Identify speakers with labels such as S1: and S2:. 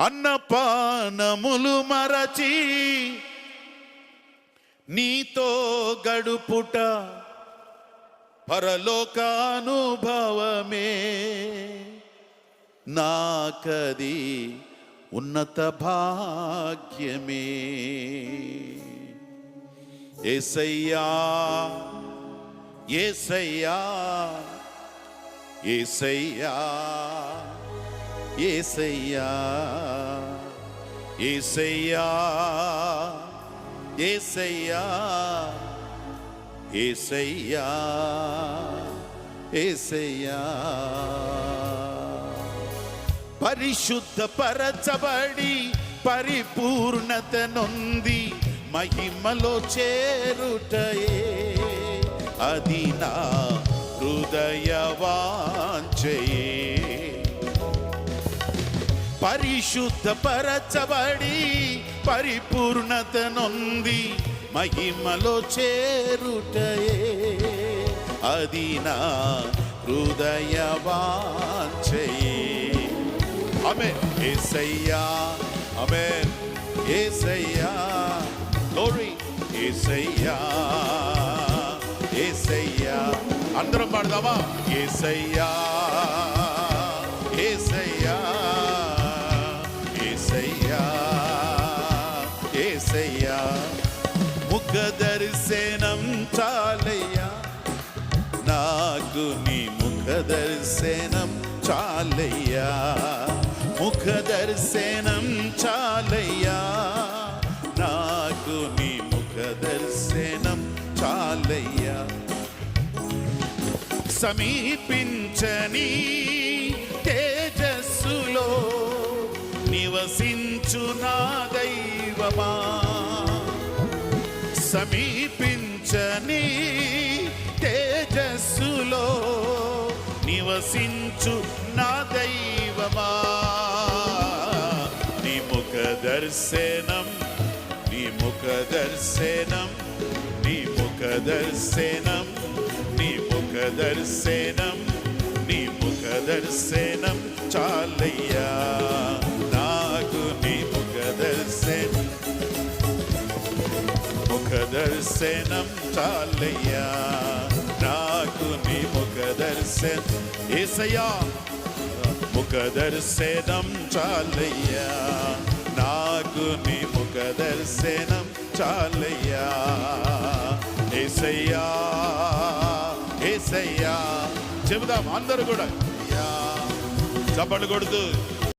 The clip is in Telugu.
S1: అన్నపానములు మరచి నీతో గడుపుట పరలోకానుభవమే, నాకది ఉన్నత భాగ్యమే. యేసయ్యా యేసయ్యా యేసయ్యా యేసయ్యా యేసయ్యా యేసయ్యా యేసయ్యా యేసయ్యా. పరిశుద్ధపరచబడి పరిపూర్ణత నొంది మహిమలో చేరుటయే, అది నా హృదయ వాంఛయే. పరిశుద్ధపరచబడి పరిపూర్ణత నొంది మహిమలో చేరుటయే, అది నా హృదయ వాంఛయే. ఆమేన్. యేసయ్యా ఆమేన్. యేసయ్యా గ్లోరీ. యేసయ్యా యేసయ్యా. అందరం పాడదామా? యేసయ్యా యేసయ్యా యేసయ్యా యేసయ్యా. ముఖ దర్శనం చాలయ్యా నాకు, నీ ముఖ దర్శనం చాలయ్యా. ముఖ దర్శనం చాలయ్యా నాకు, నీ ముఖ దర్శనం చాలయ్యా. సమీపించని తేజస్సులో నివసించు నా దైవమా, సమీపించని తేజస్సులో నివసించు నా దైవమా. నీ ముఖ దర్శనం, నీ ముఖ దర్శనం, నీ ముఖ దర్శనం, నీ ముఖ దర్శనం, నీ ముఖ దర్శనం చాలయ్యా నాకు, నీ ముఖ దర్శనం, ముఖ దర్శనం చాలయ్యా నాకు, నీ ముఖ దర్శనం. యేసయ్యా ముఖ దర్శనం చాలయ్యా నాకు, నీ ముఖ దర్శనం చాలయ్యా. యేసయ్యా యేసయ్యా. చెబుదాం అందరూ కూడా. చప్పట్లు కొడుతూ